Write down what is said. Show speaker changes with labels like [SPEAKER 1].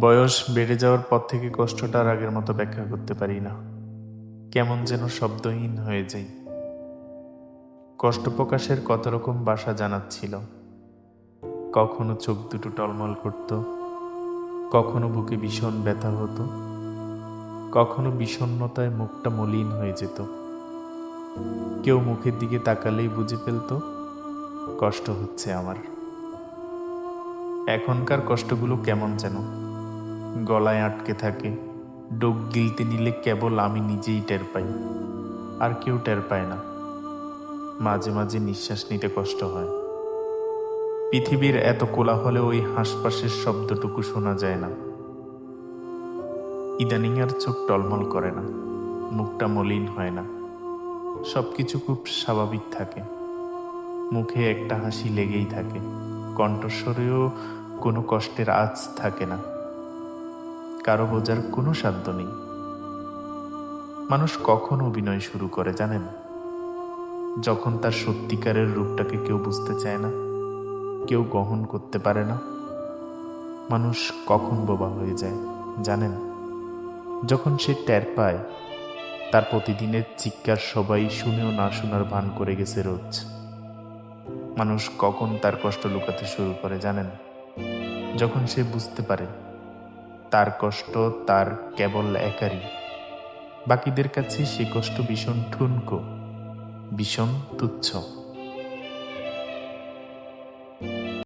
[SPEAKER 1] বয়স বেড়ে যাওয়ার পর থেকে কষ্টটা আর আগের মতো ব্যাখ্যা করতে পারি না। কেমন যেন শব্দহীন হয়ে যাই। কষ্ট প্রকাশের কত রকম ভাষা জানাচ্ছিল। কখনো চোখ দুটো টলমল করত, কখনো বুকে ভীষণ ব্যথা হতো, কখনো বিষণ্ণতায় মুখটা মলিন হয়ে যেত। কেউ মুখের দিকে তাকালেই বুঝে ফেলত কষ্ট হচ্ছে আমার। এখনকার কষ্টগুলো কেমন যেন গলায় আটকে থাকে। ডোক গিলতে নিলে কেবল আমি নিজেই টের পাই, আর কেউ টের পায় না। মাঝে মাঝে নিঃশ্বাস নিতে কষ্ট হয়। পৃথিবীর এত কোলাহলে ওই হাঁসফাঁসের শব্দটুকু শোনা যায় না। ইদানিং আর চোখ টলমল করে না, মুখটা মলিন হয় না, সবকিছু খুব স্বাভাবিক থাকে। মুখে একটা হাসি লেগেই থাকে, কণ্ঠস্বরেও কোনো কষ্টের আঁচ থাকে না। কারো বোঝার কোনো সাধ্য নেই। মানুষ কখন অভিনয় শুরু করে জানেন? যখন তার সত্যিকারের রূপটাকে কেউ বুঝতে চায় না, কেউ গ্রহণ করতে পারে না। মানুষ কখন বোবা হয়ে যায় জানেন? যখন সে টের পায় তার প্রতিদিনের চিৎকার সবাই শুনেও না শোনার ভান করে গেছে রোজ। মানুষ কখন তার কষ্ট লুকাতে শুরু করে জানেন? যখন সে বুঝতে পারে তার কষ্ট তার কেবল একারই। বাকিদের কাছে সে কষ্ট ভীষণ ঠুনকো, ভীষণ তুচ্ছ।